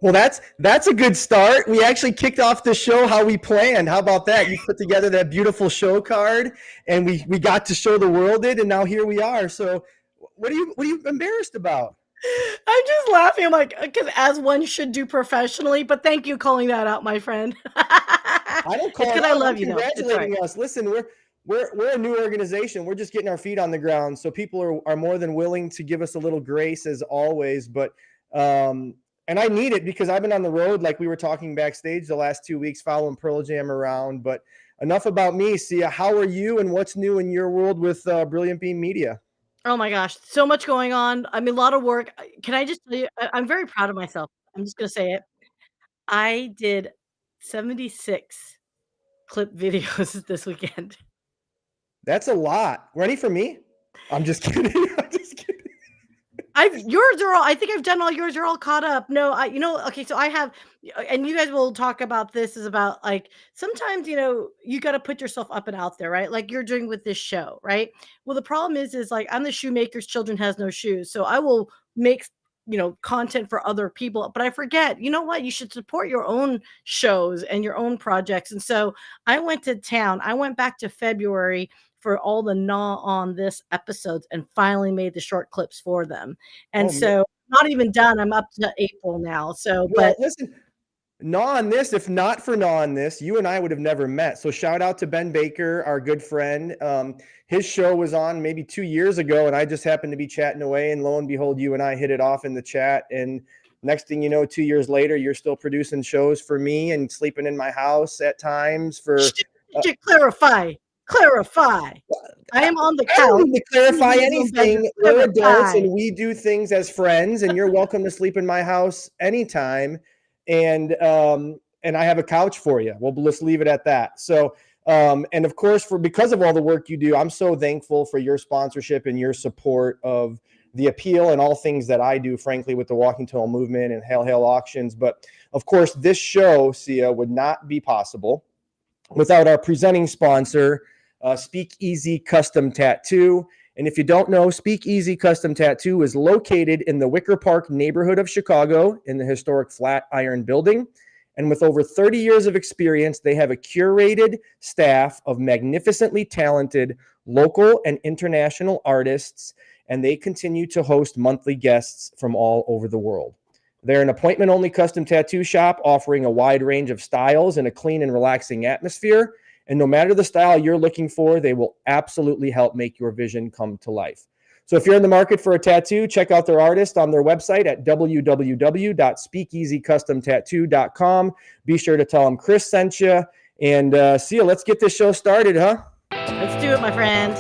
Well, that's a good start. We actually kicked off the show how we planned. How about that? You put together that beautiful show card, and we got to show the world it, and now here we are. So, what are you embarrassed about? I'm just laughing. I'm like, because as one should do professionally, but thank you calling that out, my friend. I don't It's call it because I out. I'm love you, though. It's all right. congratulating us. Listen, we're a new organization. We're just getting our feet on the ground. So people are more than willing to give us a little grace as always. But and I need it because I've been on the road, like we were talking backstage the last 2 weeks, following Pearl Jam around. But enough about me. Sia, how are you and what's new in your world with Brilliant Beam Media? Oh my gosh, so much going on. I mean, a lot of work. Can I just tell you, I'm very proud of myself. I'm just gonna say it. I did 76 clip videos this weekend. That's a lot. Ready for me? I'm just kidding. I'm just kidding. Yours are all, I think I've done all yours, you're all caught up. No, okay, so I have, and you guys will talk about this, is about like sometimes, you got to put yourself up and out there, right? Like you're doing with this show, right? Well, the problem is like I'm the shoemaker's children has no shoes. So I will make, content for other people, but I forget, you know what? You should support your own shows and your own projects. And so I went to town. I went back to February for all the Gnaw on This episodes and finally made the short clips for them. And Oh man. so not even done. I'm up to April now. So, Well, but listen, Gnaw on This, if not for Gnaw on This, you and I would have never met. So shout out to Ben Baker, our good friend. His show was on maybe 2 years ago, and I just happened to be chatting away, and lo and behold, you and I hit it off in the chat. And next thing you know, 2 years later, you're still producing shows for me and sleeping in my house at times for. clarify. I am on the I don't couch. need to clarify anything. We're adults and Clarify. we do things as friends, and you're welcome to sleep in my house anytime. And I have a couch for you. We'll just leave it at that. So, and of course, because of all the work you do, I'm so thankful for your sponsorship and your support of the appeal and all things that I do, frankly, with the Walking Tall movement and Hail Hail Auctions. But of course, this show, Sia, would not be possible without our presenting sponsor, Speakeasy Custom Tattoo. And if you don't know, Speakeasy Custom Tattoo is located in the Wicker Park neighborhood of Chicago in the historic Flatiron Building. And with over 30 years of experience, they have a curated staff of magnificently talented local and international artists, and they continue to host monthly guests from all over the world. They're an appointment-only custom tattoo shop offering a wide range of styles in a clean and relaxing atmosphere. And no matter the style you're looking for, they will absolutely help make your vision come to life. So if you're in the market for a tattoo, check out their artist on their website at www.speakeasycustomtattoo.com. Be sure to tell them Chris sent you. And Sia, let's get this show started, huh? Let's do it, my friend.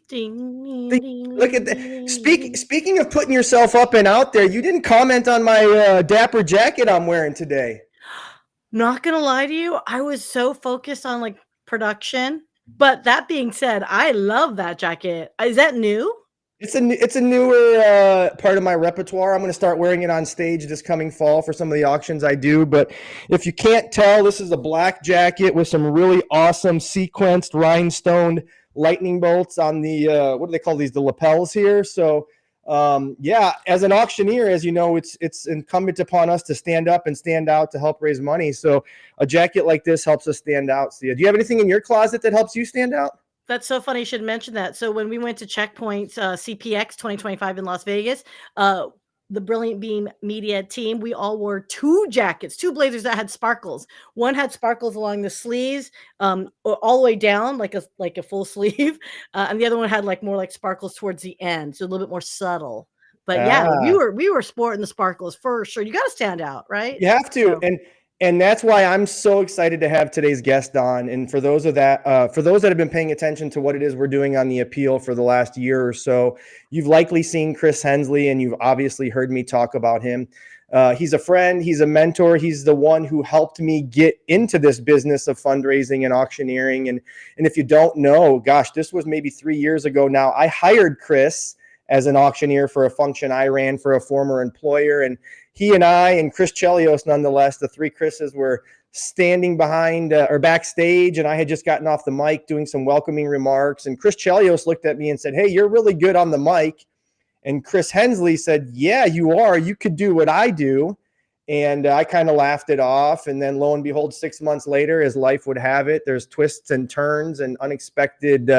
Ding, ding, look at that. Speaking of putting yourself up and out there, you didn't comment on my dapper jacket I'm wearing today. Not gonna lie to you, I was so focused on like production. But that being said, I love that jacket. Is that new? It's a newer part of my repertoire. I'm going to start wearing it on stage this coming fall for some of the auctions I do. But if you can't tell, this is a black jacket with some really awesome sequenced rhinestone lightning bolts on the what do they call these? The lapels here. So yeah, as an auctioneer, as you know, it's incumbent upon us to stand up and stand out to help raise money. So a jacket like this helps us stand out. So, do you have anything in your closet that helps you stand out? That's so funny you should mention that. So when we went to Checkpoint's CPX 2025 in Las Vegas, the Brilliant Beam Media team, we all wore two jackets, two blazers that had sparkles. One had sparkles along the sleeves, all the way down, like a full sleeve, and the other one had like more like sparkles towards the end, so a little bit more subtle. But yeah, we were sporting the sparkles for sure. You got to stand out, right? You have to, So. And that's why I'm so excited to have today's guest on. And for those that have been paying attention to what it is we're doing on the appeal for the last year or so, you've likely seen Chris Hensley, and you've obviously heard me talk about him. He's a friend. He's a mentor. He's the one who helped me get into this business of fundraising and auctioneering. And if you don't know, gosh, this was maybe 3 years ago now. I hired Chris as an auctioneer for a function I ran for a former employer. And he and I and Chris Chelios, nonetheless, the three Chris's, were standing behind or backstage, and I had just gotten off the mic doing some welcoming remarks. And Chris Chelios looked at me and said, "Hey, you're really good on the mic." And Chris Hensley said, "Yeah, you are. You could do what I do." And I kind of laughed it off. And then lo and behold, 6 months later, as life would have it, there's twists and turns and unexpected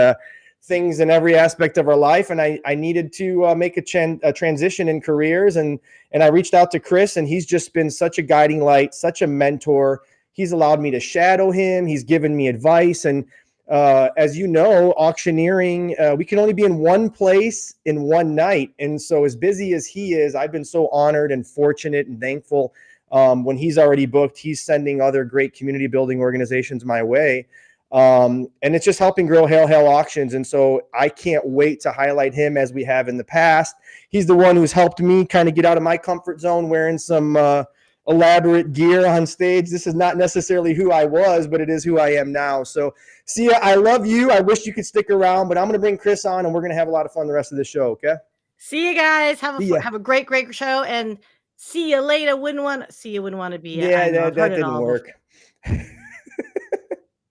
things in every aspect of our life. And I needed to make a transition in careers. And I reached out to Chris, and he's just been such a guiding light, such a mentor. He's allowed me to shadow him. He's given me advice. And as you know, auctioneering, we can only be in one place in one night. And so as busy as he is, I've been so honored and fortunate and thankful. When he's already booked, he's sending other great community building organizations my way. And it's just helping grow Hail Auctions. And so I can't wait to highlight him as we have in the past. He's the one who's helped me kind of get out of my comfort zone, wearing some elaborate gear on stage. This is not necessarily who I was, but it is who I am now. So Sia, I love you. I wish you could stick around, but I'm going to bring Chris on, and we're going to have a lot of fun the rest of the show. Okay. See you guys. Have a great show, and see you later. Wouldn't want to be. Yeah, that didn't work.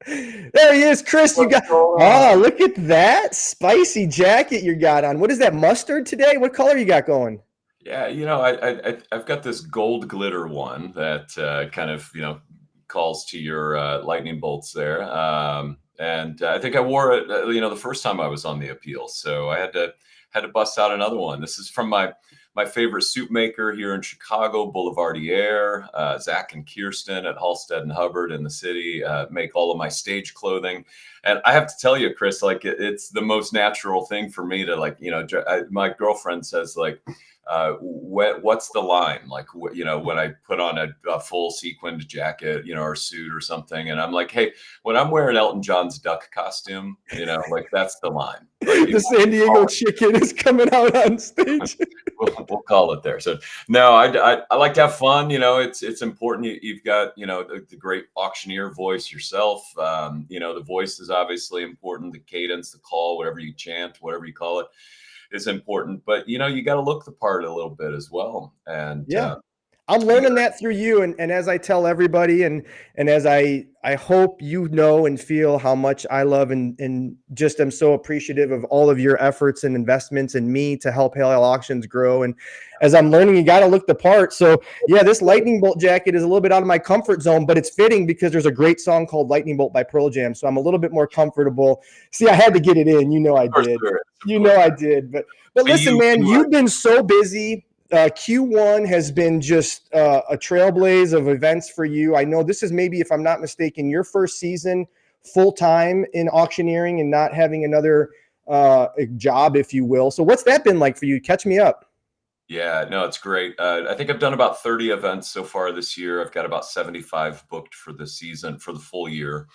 There he is, Chris. You got, oh, look at that spicy jacket you got on. What is that, mustard today? What color you got going? Yeah, I've got this gold glitter one that kind of, calls to your lightning bolts there. And I think I wore it, the first time I was on the appeal. So I had to bust out another one. This is from my favorite suit maker here in Chicago, Boulevardier. Zach and Kirsten at Halstead and Hubbard in the city make all of my stage clothing. And I have to tell you, Chris, like it's the most natural thing for me to my girlfriend says what's the line? Like, when I put on a full sequined jacket, or suit or something, and I'm like, hey, when I'm wearing Elton John's duck costume, that's the line. Like, the San Diego chicken is coming out on stage. we'll call it there. So no, I like to have fun. It's important. You've got, the great auctioneer voice yourself. The voice is obviously important. The cadence, the call, whatever you chant, whatever you call it, is important, but you got to look the part a little bit as well. And yeah, I'm learning that through you. And as I tell everybody, and as I hope and feel how much I love and just am so appreciative of all of your efforts and investments in me to help Hail Auctions grow. And as I'm learning, you got to look the part. So yeah, this lightning bolt jacket is a little bit out of my comfort zone, but it's fitting because there's a great song called Lightning Bolt by Pearl Jam. So I'm a little bit more comfortable. See, I had to get it in. I did. Sure. I did. But listen, man, you've been so busy. Q1 has been just a trailblaze of events for you. I know this is maybe, if I'm not mistaken, your first season full-time in auctioneering and not having another job, if you will. So what's that been like for you? Catch me up. Yeah, no, it's great. I think I've done about 30 events so far this year. I've got about 75 booked for the season, for the full year.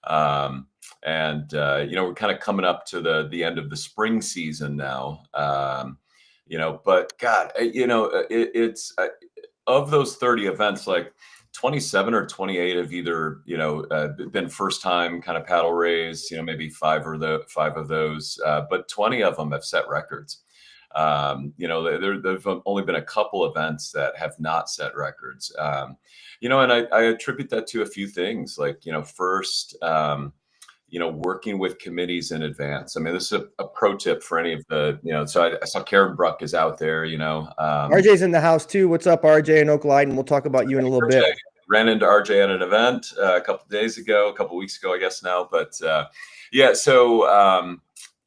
We're kind of coming up to the end of the spring season now. But God, it's of those 30 events, like 27 or 28 have either, been first time kind of paddle raise, maybe five of those, but 20 of them have set records. There've only been a couple events that have not set records. And I attribute that to a few things, like, first, working with committees in advance. I mean, this is a pro tip for any of the, so I saw Karen Bruck is out there, RJ's in the house too. What's up, RJ in Oak Lyden? We'll talk about you in a little bit. Ran into RJ at an event a couple weeks ago, I guess now, but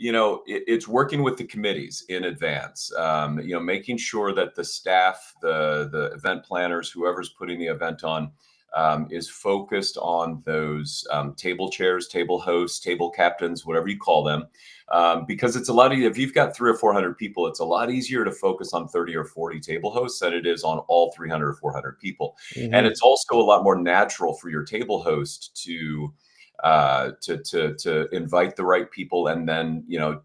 it's working with the committees in advance, making sure that the staff, the event planners, whoever's putting the event on, is focused on those table chairs, table hosts, table captains, whatever you call them, because it's a lot easier. If you've got 300 or 400 people, it's a lot easier to focus on 30 or 40 table hosts than it is on all 300 or 400 people. Mm-hmm. And it's also a lot more natural for your table host to to invite the right people, and then, you know,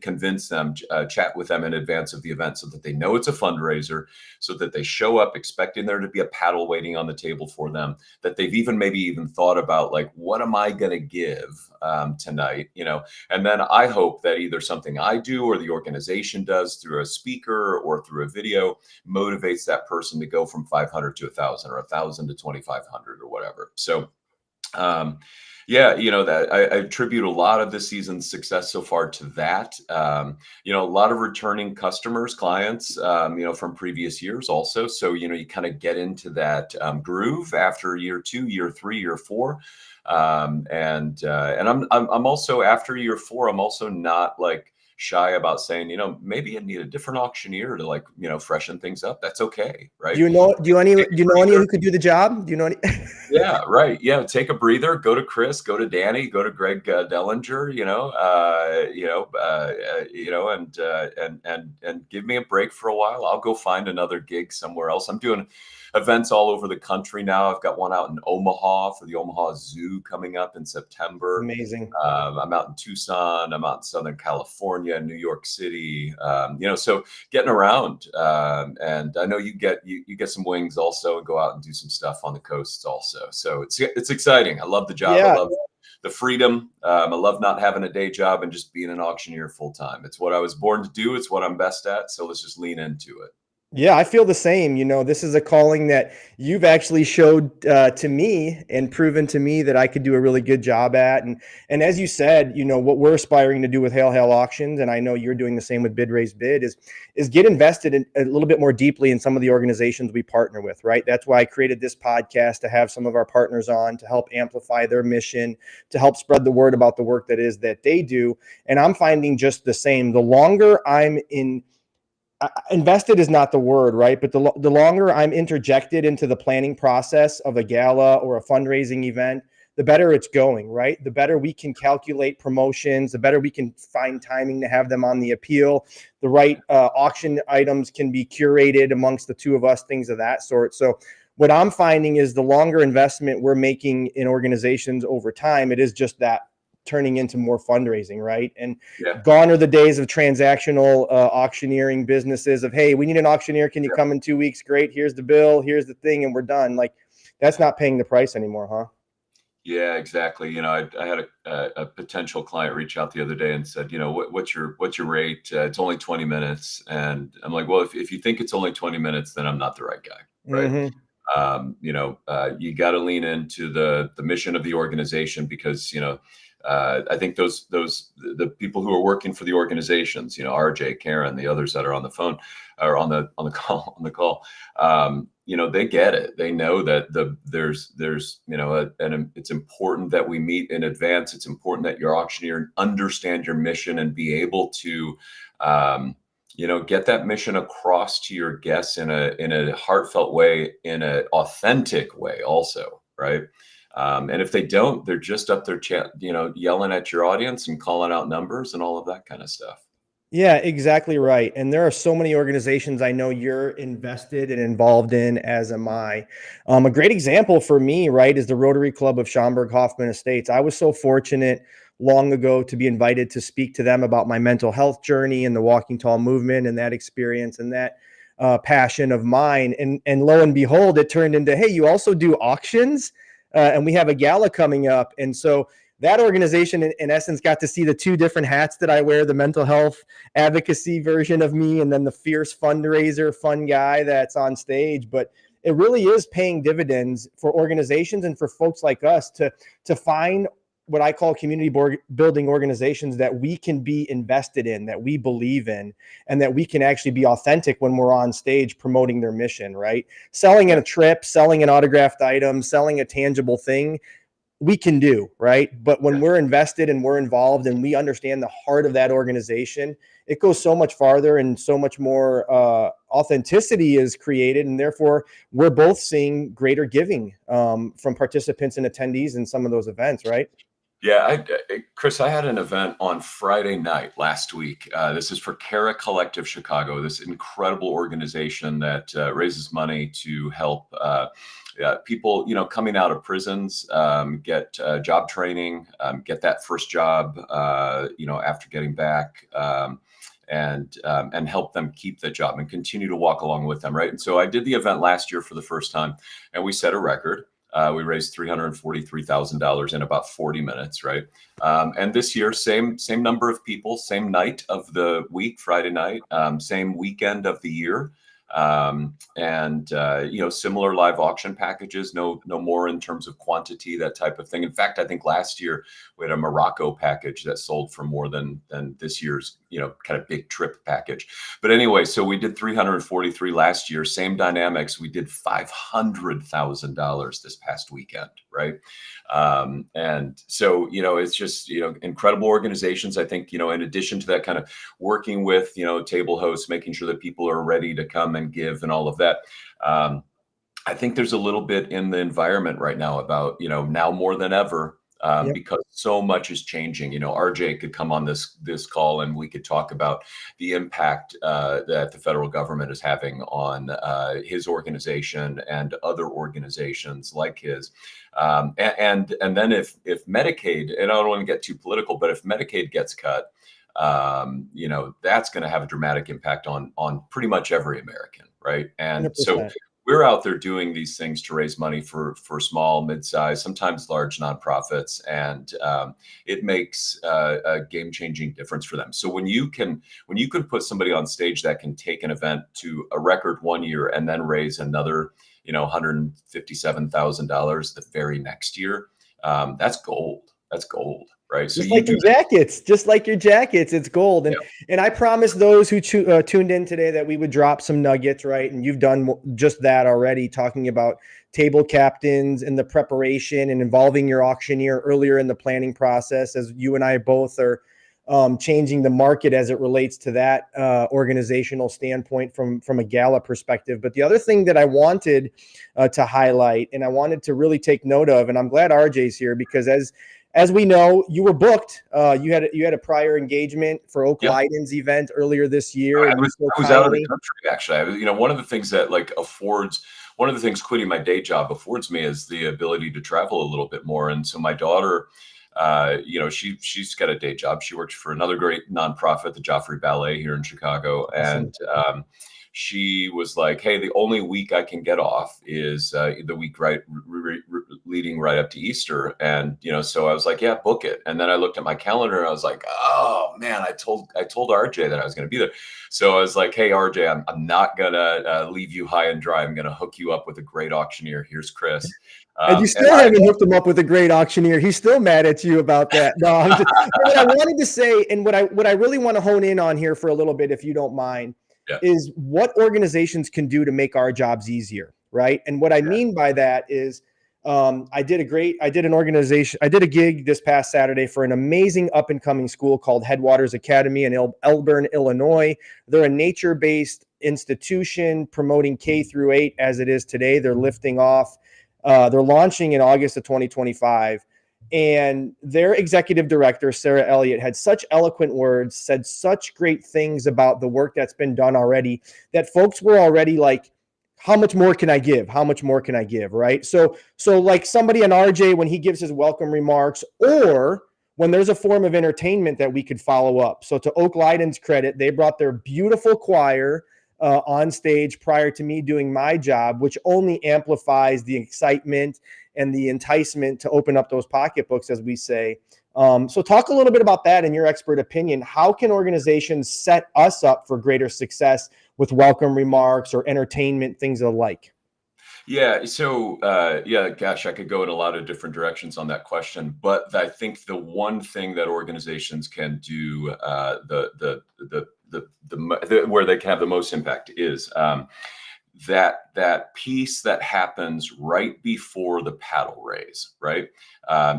convince them, chat with them in advance of the event so that they know it's a fundraiser, so that they show up expecting there to be a paddle waiting on the table for them, that they've maybe even thought about, like, what am I going to give tonight, you know? And then I hope that either something I do or the organization does through a speaker or through a video motivates that person to go from 500 to 1,000 or 1,000 to 2,500 or whatever. So, yeah, you know, that I attribute a lot of this season's success so far to that. You know, a lot of returning customers, clients, you know, from previous years also. So, you know, you kind of get into that groove after year 2, year 3, year 4. And I'm also, after year 4, I'm also not like shy about saying, you know, maybe you need a different auctioneer to, like, you know, freshen things up. That's okay, right? Do you know any who could do the job? Do you know any? Yeah, right. Yeah, take a breather. Go to Chris. Go to Danny. Go to Greg Dellinger. And give me a break for a while. I'll go find another gig somewhere else. I'm doing events all over the country now. I've got one out in Omaha for the Omaha Zoo coming up in September. Amazing. I'm out in Tucson. I'm out in Southern California, New York City. You know, so getting around. And I know you get some wings also, and go out and do some stuff on the coasts also. So it's exciting. I love the job. Yeah. I love the freedom. I love not having a day job and just being an auctioneer full time. It's what I was born to do. It's what I'm best at. So let's just lean into it. Yeah, I feel the same. You know, this is a calling that you've actually showed to me and proven to me that I could do a really good job at. And as you said, you know, what we're aspiring to do with Hail Hail Auctions, and I know you're doing the same with Bid Raise Bid, is get invested in a little bit more deeply in some of the organizations we partner with, right? That's why I created this podcast, to have some of our partners on to help amplify their mission, to help spread the word about the work that they do. And I'm finding just the same. The longer I'm invested is not the word, right? But the longer I'm interjected into the planning process of a gala or a fundraising event, the better it's going, right? The better we can calculate promotions, the better we can find timing to have them on the appeal. The right auction items can be curated amongst the two of us, things of that sort. So what I'm finding is the longer investment we're making in organizations over time, it is just that turning into more fundraising, right? And gone are the days of transactional auctioneering businesses of, hey, we need an auctioneer. Can you come in 2 weeks? Great. Here's the bill. Here's the thing. And we're done. Like, that's not paying the price anymore, huh? Yeah, exactly. You know, I had a potential client reach out the other day and said, you know, what's your rate? It's only 20 minutes. And I'm like, well, if you think it's only 20 minutes, then I'm not the right guy. Right. Mm-hmm. You know, you got to lean into the mission of the organization, because, you know, I think the people who are working for the organizations, you know, RJ, Karen, the others that are on the phone or on the call, you know, they get it. They know that there's you know, and it's important that we meet in advance. It's important that your auctioneer understand your mission and be able to, you know, get that mission across to your guests in a heartfelt way, in an authentic way also, right? And if they don't, they're just up there, you know, yelling at your audience and calling out numbers and all of that kind of stuff. Yeah, exactly right. And there are so many organizations I know you're invested and involved in, as am I. A great example for me, right, is the Rotary Club of Schaumburg Hoffman Estates. I was so fortunate long ago to be invited to speak to them about my mental health journey and the Walking Tall movement and that experience and that passion of mine. And lo and behold, it turned into, hey, you also do auctions? And we have a gala coming up. And so that organization, in essence, got to see the two different hats that I wear, the mental health advocacy version of me, and then the fierce fundraiser, fun guy that's on stage. But it really is paying dividends for organizations and for folks like us to find what I call community building organizations that we can be invested in, that we believe in, and that we can actually be authentic when we're on stage promoting their mission, right? Selling a trip, selling an autographed item, selling a tangible thing, we can do, right? But when we're invested and we're involved and we understand the heart of that organization, it goes so much farther and so much more authenticity is created. And therefore, we're both seeing greater giving from participants and attendees in some of those events, right? Yeah, Chris, I had an event on Friday night last week. This is for Cara Collective Chicago, this incredible organization that raises money to help people, coming out of prisons, get job training, get that first job, after getting back. And help them keep the job and continue to walk along with them, right? And so I did the event last year for the first time, and we set a record. We raised $343,000 in about 40 minutes, right? And this year, same number of people, same night of the week, Friday night, same weekend of the year, and similar live auction packages. No more in terms of quantity, that type of thing. In fact, I think last year we had a Morocco package that sold for more than this year's kind of big trip package. But anyway, so we did 343 last year, same dynamics. We did $500,000 this past weekend, right? And so it's just incredible organizations. I think in addition to that, kind of working with table hosts, making sure that people are ready to come and give and all of that. I think there's a little bit in the environment right now about now more than ever. Yep. Because so much is changing. RJ could come on this call and we could talk about the impact that the federal government is having on his organization and other organizations like his. And then if Medicaid, and I don't want to get too political, but if Medicaid gets cut, that's going to have a dramatic impact on pretty much every American, right? And 100%. So we're out there doing these things to raise money for small, mid-sized, sometimes large nonprofits, and it makes a game-changing difference for them. So when you can put somebody on stage that can take an event to a record one year and then raise another, $157,000 the very next year, that's gold. That's gold. Right. So just like your jackets, it's gold. And I promised those who tuned in today that we would drop some nuggets, right? And you've done just that already, talking about table captains and the preparation and involving your auctioneer earlier in the planning process, as you and I both are changing the market as it relates to that organizational standpoint from a gala perspective. But the other thing that I wanted to highlight, and I wanted to really take note of, and I'm glad RJ's here, because as we know, you were booked. You had a prior engagement for Oak Leiden's event earlier this year. I was out of the country, actually. One of the things that one of the things quitting my day job affords me is the ability to travel a little bit more. And so my daughter, she's got a day job. She works for another great nonprofit, the Joffrey Ballet here in Chicago. Awesome. And she was like, hey, the only week I can get off is the week leading right up to Easter. And, so I was like, yeah, book it. And then I looked at my calendar and I was like, oh man, I told RJ that I was going to be there. So I was like, hey, RJ, I'm not going to leave you high and dry. I'm going to hook you up with a great auctioneer. Here's Chris. And you still haven't hooked him up with a great auctioneer. He's still mad at you about that. No, what I wanted to say, and what I really want to hone in on here for a little bit, if you don't mind, is what organizations can do to make our jobs easier, right? And what I mean by that is I did a gig this past Saturday for an amazing up and coming school called Headwaters Academy in Elburn, Illinois. They're a nature-based institution promoting K through 8 as it is today. They're lifting off. They're launching in August of 2025. And their executive director, Sarah Elliott, had such eloquent words, said such great things about the work that's been done already, that folks were already like, how much more can I give? How much more can I give? Right. So like somebody in RJ, when he gives his welcome remarks, or when there's a form of entertainment that we could follow up. So to Oak Leiden's credit, they brought their beautiful choir on stage prior to me doing my job, which only amplifies the excitement and the enticement to open up those pocketbooks, as we say. So talk a little bit about that in your expert opinion. How can organizations set us up for greater success with welcome remarks or entertainment, things of the like? Yeah. So, gosh, I could go in a lot of different directions on that question, but I think the one thing that organizations can do, where they can have the most impact is that piece that happens right before the paddle raise, right?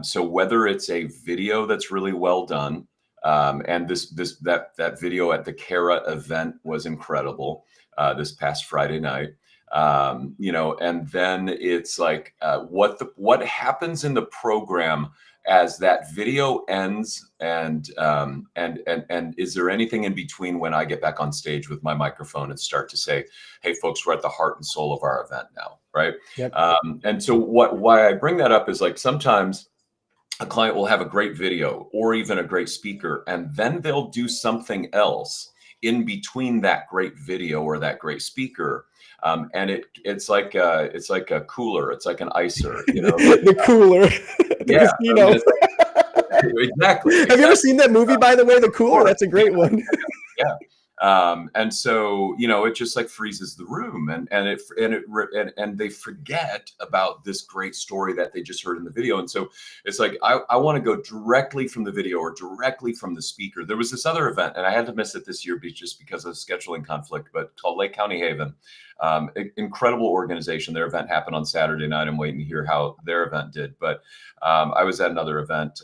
So whether it's a video that's really well done, and that video at the Cara event was incredible this past Friday night. You know, and then it's like what happens in the program as that video ends, and is there anything in between when I get back on stage with my microphone and start to say, hey folks, we're at the heart and soul of our event now, right? Yep. And so why I bring that up is like sometimes a client will have a great video or even a great speaker, and then they'll do something else in between that great video or that great speaker. And it's like a cooler, it's like an icer, you know. The cooler. The Yeah, casino. I mean, exactly. Have you ever seen that movie, by the way, The Cooler? That's a great one. Yeah. And so, you know, it just like freezes the room, and they forget about this great story that they just heard in the video. And so it's like, I want to go directly from the video or directly from the speaker. There was this other event, and I had to miss it this year just because of scheduling conflict, but called Lake County Haven. Incredible organization. Their event happened on Saturday night. I'm waiting to hear how their event did, but I was at another event,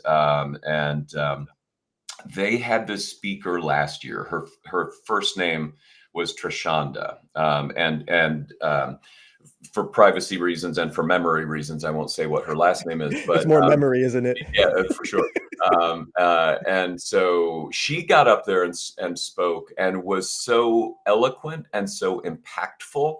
they had this speaker last year. Her first name was Trishanda, and for privacy reasons and for memory reasons, I won't say what her last name is. But it's more memory, isn't it? Yeah, for sure. And so she got up there and spoke, and was so eloquent and so impactful,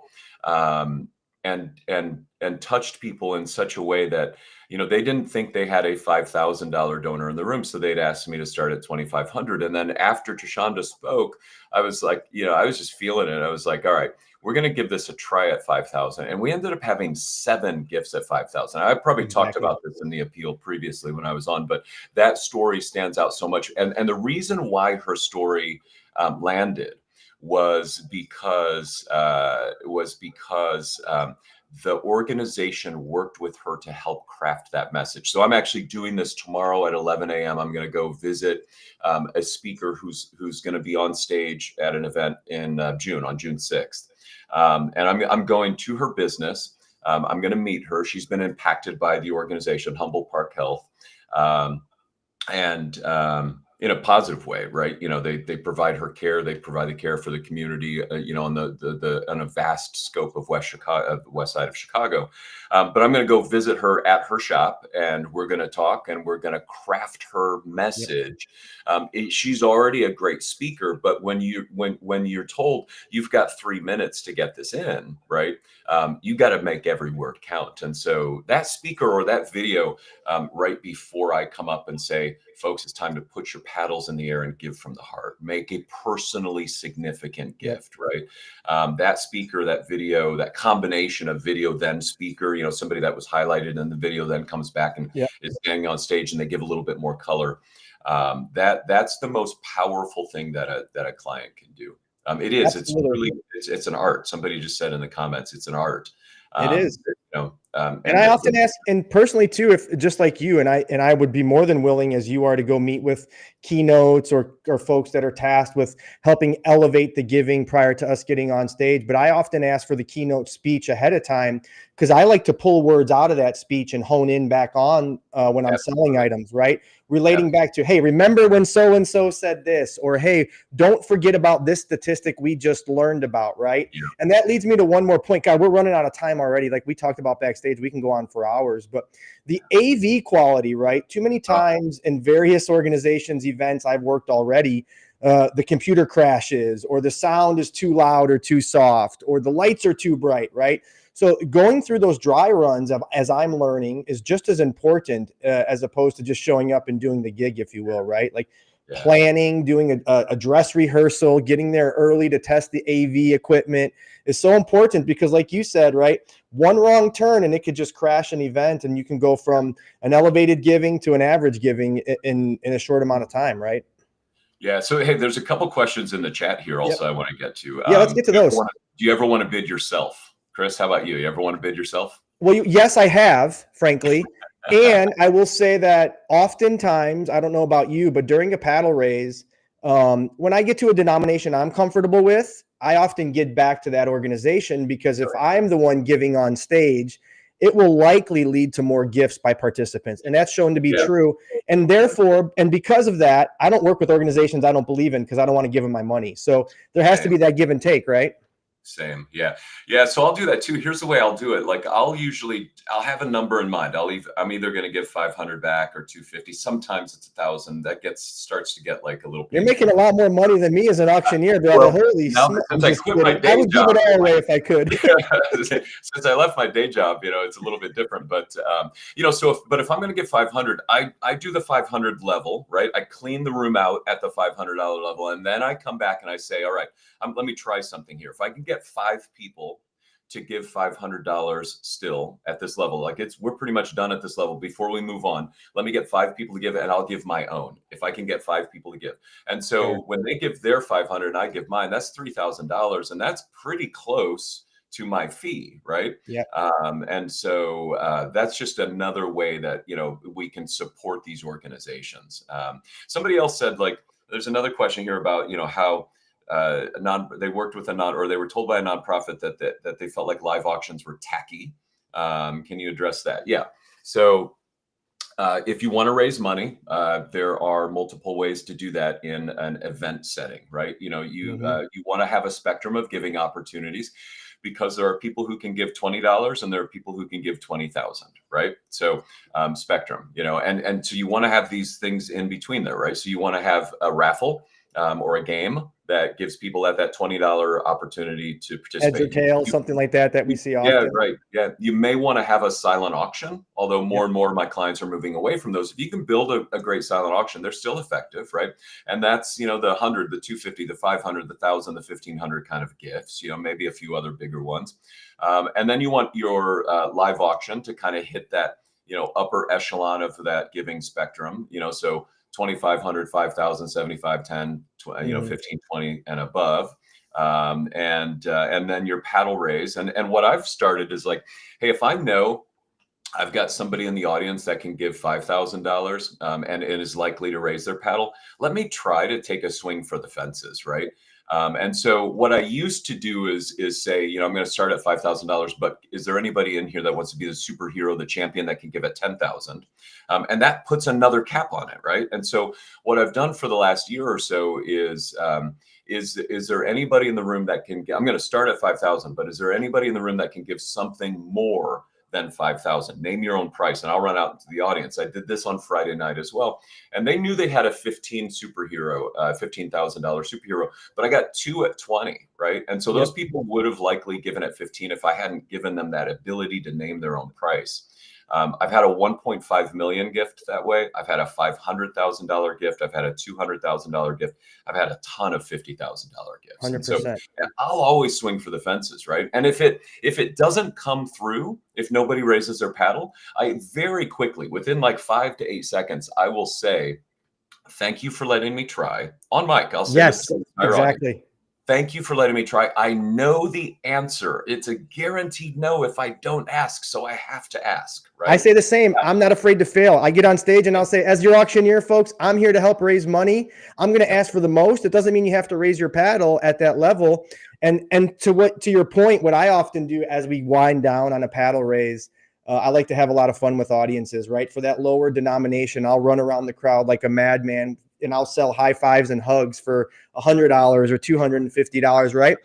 and touched people in such a way that, you know, they didn't think they had a $5,000 donor in the room, so they'd asked me to start at $2,500. And then after Trishanda spoke, I was like, you know, I was just feeling it. I was like, all right, we're going to give this a try at $5,000. And we ended up having 7 gifts at $5,000. I probably talked about this in the appeal previously when I was on, but that story stands out so much. And the reason why her story landed was because the organization worked with her to help craft that message. So I'm actually doing this tomorrow at 11 a.m. I'm going to go visit a speaker who's going to be on stage at an event in June, on June 6th. And I'm going to her business. I'm going to meet her. She's been impacted by the organization, Humboldt Park Health, and in a positive way, right? You know, they provide her care. They provide the care for the community, you know, on on a vast scope of west side of Chicago. But I'm going to go visit her at her shop, and we're going to talk, and we're going to craft her message. She's already a great speaker, but when you're told you've got 3 minutes to get this in, right? You got to make every word count. And so that speaker or that video, right before I come up and say, folks, it's time to put your paddles in the air and give from the heart. Make a personally significant gift, right? That speaker, that video, that combination of video then speaker, you know, somebody that was highlighted in the video then comes back and is standing on stage, and they give a little bit more color. That's the most powerful thing that a client can do. It is. Absolutely. It's an art. Somebody just said in the comments, it's an art. It is. You know, and I often ask, and personally too, if just like you, and I would be more than willing as you are to go meet with keynotes or folks that are tasked with helping elevate the giving prior to us getting on stage. But I often ask for the keynote speech ahead of time, because I like to pull words out of that speech and hone in back on when I'm selling items, right? Relating back to, hey, remember when so-and-so said this, or, hey, don't forget about this statistic we just learned about, right? Yeah. And that leads me to one more point. God, we're running out of time already. Like we talked about backstage, we can go on for hours, but the AV quality, right? Too many times in various organizations, events I've worked already, the computer crashes, or the sound is too loud or too soft, or the lights are too bright, right? So going through those dry runs as I'm learning is just as important as opposed to just showing up and doing the gig, if you will, right? Like planning, doing a dress rehearsal, getting there early to test the AV equipment is so important, because like you said, right, one wrong turn and it could just crash an event, and you can go from an elevated giving to an average giving in a short amount of time, right? Yeah. So, hey, there's a couple questions in the chat here also I want to get to. Yeah, let's get to those. Do you ever want to bid yourself? Chris, how about you? You ever want to bid yourself? Well, yes, I have, frankly. And I will say that oftentimes, I don't know about you, but during a paddle raise, when I get to a denomination I'm comfortable with, I often get back to that organization, because if I'm the one giving on stage, it will likely lead to more gifts by participants. And that's shown to be true. And therefore, and because of that, I don't work with organizations I don't believe in, because I don't want to give them my money. So there has to be that give and take, right? Same. Yeah. Yeah. So I'll do that too. Here's the way I'll do it. Like I'll have a number in mind. I'm either going to give 500 back or 250. Sometimes it's 1,000. That starts to get like a little. You're making a lot more money than me as an auctioneer, brother. Well, Holy now smokes. since I quit my day I would job, give it all away if I could. Since I left my day job, it's a little bit different, but if I'm going to give 500, I do the 500 level, right? I clean the room out at the $500 level. And then I come back and I say, all right, let me try something here. If I can get 5 people to give $500 still at this level, like we're pretty much done at this level. Before we move on, let me get 5 people to give it, and I'll give my own if I can get 5 people to give. And so when they give their 500 and I give mine, that's $3,000, and that's pretty close to my fee, right? Yeah. And so that's just another way that we can support these organizations. Somebody else said, like, there's another question here about how they worked with or they were told by a nonprofit that they felt like live auctions were tacky. Can you address that? Yeah. So if you want to raise money, there are multiple ways to do that in an event setting, right? You want to have a spectrum of giving opportunities, because there are people who can give $20 and there are people who can give 20,000, right? So spectrum, and so you want to have these things in between there, right? So you want to have a raffle or a game that gives people at that $20 opportunity to participate. Heads or tails, something like that we see often. Yeah, right. Yeah, you may want to have a silent auction, although more and more of my clients are moving away from those. If you can build a great silent auction, they're still effective, right? And that's the 100, the 250, the 500, the 1,000, the 1,500 kind of gifts. Maybe a few other bigger ones, and then you want your live auction to kind of hit that upper echelon of that giving spectrum. So 2,500, 5,000, 75, 10, 15, 20 and above. And then your paddle raise. And what I've started is like, hey, if I know I've got somebody in the audience that can give $5,000 and is likely to raise their paddle, let me try to take a swing for the fences, right? And so what I used to do is say, I'm going to start at $5,000, but is there anybody in here that wants to be the superhero, the champion that can give at 10,000? And that puts another cap on it, right? And so what I've done for the last year or so is there anybody in the room that can? I'm going to start at 5,000, but is there anybody in the room that can give something more than 5,000? Name your own price, and I'll run out into the audience. I did this on Friday night as well, and they knew they had a $15,000 superhero, but I got 2 at 20, right? And so those people would have likely given at 15 if I hadn't given them that ability to name their own price. I've had a 1.5 million gift that way. I've had a $500,000 gift. I've had a $200,000 gift. I've had a ton of $50,000 gifts. 100%. And so I'll always swing for the fences, right? And if it doesn't come through, if nobody raises their paddle, I very quickly, within like 5 to 8 seconds, I will say, "Thank you for letting me try." On mic, I'll say, yes, this exactly. "Thank you for letting me try. I know the answer. It's a guaranteed no if I don't ask, so I have to ask." Right? I say the same. I'm not afraid to fail. I get on stage and I'll say, as your auctioneer, folks, I'm here to help raise money. I'm going to ask for the most. It doesn't mean you have to raise your paddle at that level. And to your point, what I often do as we wind down on a paddle raise, I like to have a lot of fun with audiences, right? For that lower denomination, I'll run around the crowd like a madman, and I'll sell high fives and hugs for $100 or $250, right?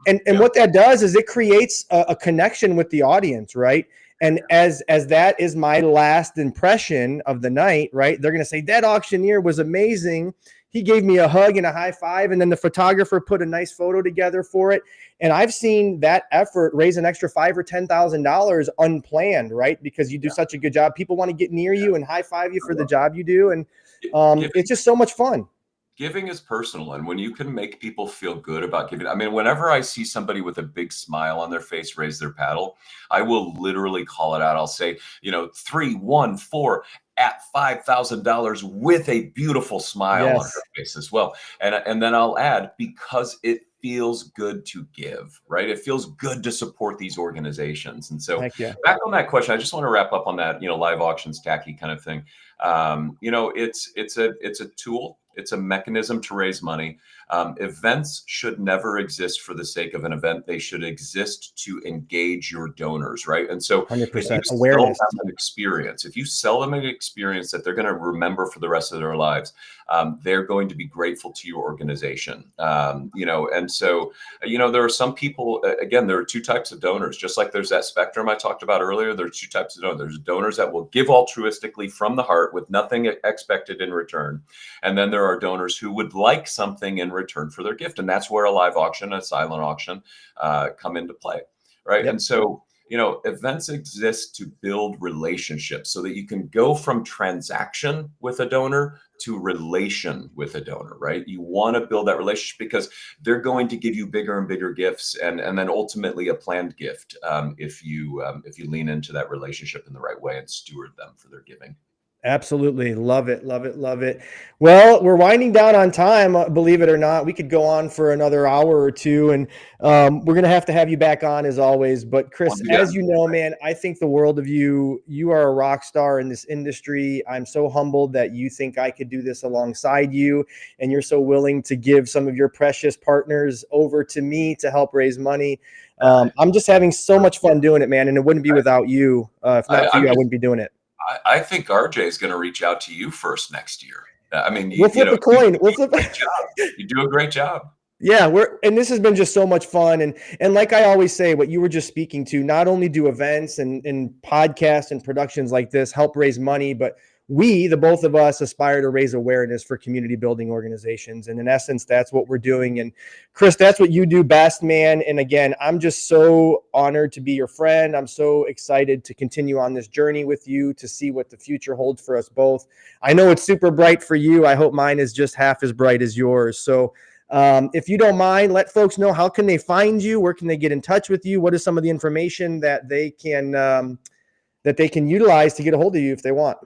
And what that does is it creates a connection with the audience, right? And as that is my last impression of the night, right? They're going to say, that auctioneer was amazing. He gave me a hug and a high five, and then the photographer put a nice photo together for it. And I've seen that effort raise an extra $5,000 or $10,000 unplanned, right? Because you do such a good job. People want to get near you and high five you for the job you do. And it's just so much fun. Giving is personal, and when you can make people feel good about giving, I mean, whenever I see somebody with a big smile on their face raise their paddle, I will literally call it out. I'll say, 314 at $5,000 with a beautiful smile on her face as well. And then I'll add, because it feels good to give, right? It feels good to support these organizations. And so back on that question, I just want to wrap up on that, live auctions, tacky kind of thing. It's a tool. It's a mechanism to raise money. Events should never exist for the sake of an event. They should exist to engage your donors, right? And so if you 100% sell awareness. them an experience, if you sell them an experience that they're going to remember for the rest of their lives, they're going to be grateful to your organization. And so, there are some people, again, there are two types of donors, just like there's that spectrum I talked about earlier. There's two types of donors. There's donors that will give altruistically from the heart with nothing expected in return. And then there are donors who would like something in return for their gift. And that's where a live auction, a silent auction come into play, right? Yep. And so, events exist to build relationships so that you can go from transaction with a donor to relation with a donor, right? You want to build that relationship because they're going to give you bigger and bigger gifts, and then ultimately a planned gift if you lean into that relationship in the right way and steward them for their giving. Absolutely. Love it. Love it. Love it. Well, we're winding down on time, believe it or not. We could go on for another hour or two, and we're going to have you back on as always. But Chris, as you know, man, I think the world of you. You are a rock star in this industry. I'm so humbled that you think I could do this alongside you, and you're so willing to give some of your precious partners over to me to help raise money. I'm just having so much fun doing it, man, and it wouldn't be without you. If not for you, I wouldn't be doing it. I think RJ is going to reach out to you first next year. I mean, we'll flip a coin. We'll flip. You do a great job. Yeah, and this has been just so much fun. And like I always say, what you were just speaking to, not only do events and podcasts and productions like this help raise money, but the both of us aspire to raise awareness for community building organizations. And in essence, that's what we're doing. And Chris, that's what you do best, man. And again, I'm just so honored to be your friend. I'm so excited to continue on this journey with you to see what the future holds for us both. I know it's super bright for you. I hope mine is just half as bright as yours. So if you don't mind, let folks know, how can they find you? Where can they get in touch with you? What is some of the information that they can utilize to get a hold of you if they want?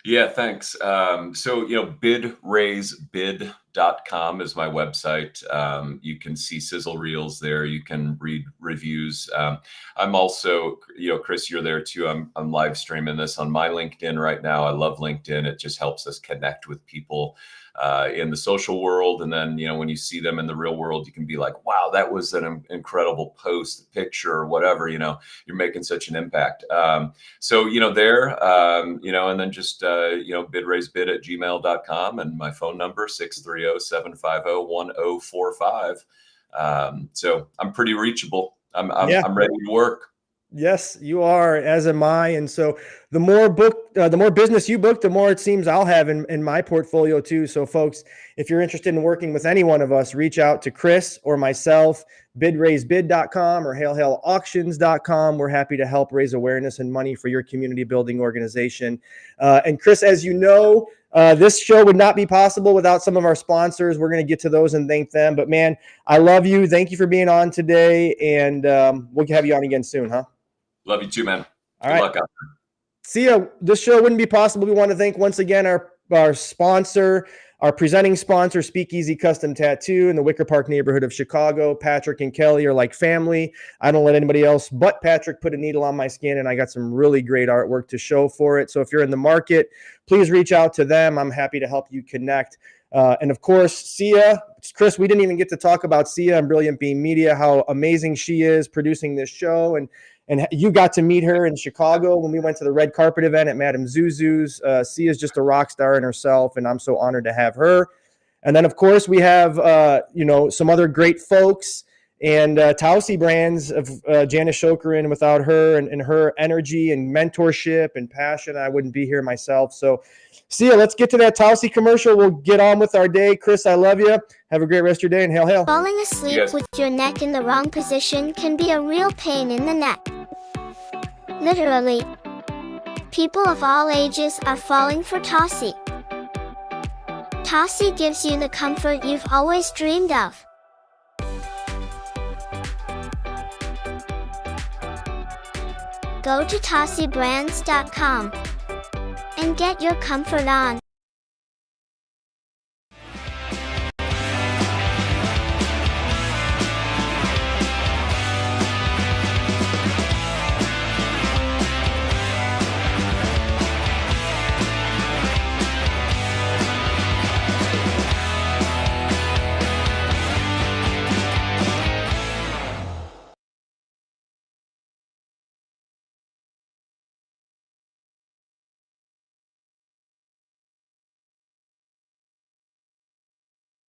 Yeah, thanks. So, bidraisebid.com is my website. You can see sizzle reels there. You can read reviews. I'm also, Chris, you're there too. I'm live streaming this on my LinkedIn right now. I love LinkedIn. It just helps us connect with people in the social world. And then, when you see them in the real world, you can be like, wow, that was an incredible post, picture, or whatever, you're making such an impact. So, there, and then just, bidraisebid@gmail.com, and my phone number, 630-750-1045. So I'm pretty reachable. I'm ready to work. Yes, you are, as am I. And so the more business you book, the more it seems I'll have in my portfolio too. So folks, if you're interested in working with any one of us, reach out to Chris or myself, bidraisebid.com or hailhailauctions.com. We're happy to help raise awareness and money for your community building organization. And Chris, as you know, this show would not be possible without some of our sponsors. We're going to get to those and thank them. But man, I love you. Thank you for being on today. And we'll have you on again soon, huh? Love you too, man. All Good right. luck out there. See ya. This show wouldn't be possible. We want to thank once again our sponsor, our presenting sponsor, Speakeasy Custom Tattoo in the Wicker Park neighborhood of Chicago. Patrick and Kelly are like family. I don't let anybody else but Patrick put a needle on my skin, and I got some really great artwork to show for it. So if you're in the market, please reach out to them. I'm happy to help you connect. And of course, Sia. Chris, we didn't even get to talk about Sia and Brilliant Beam Media, how amazing she is producing this show. And you got to meet her in Chicago when we went to the red carpet event at Madame Zuzu's. Sia is just a rock star in herself, and I'm so honored to have her. And then, of course, we have, some other great folks and Tausi Brands of Janice Shokerin. Without her and her energy and mentorship and passion, I wouldn't be here myself. So, Sia, let's get to that Tausi commercial. We'll get on with our day. Chris, I love you. Have a great rest of your day, and hail, hail. Falling asleep with your neck in the wrong position can be a real pain in the neck. Literally. People of all ages are falling for Tausi. Tausi gives you the comfort you've always dreamed of. Go to TausiBrands.com and get your comfort on.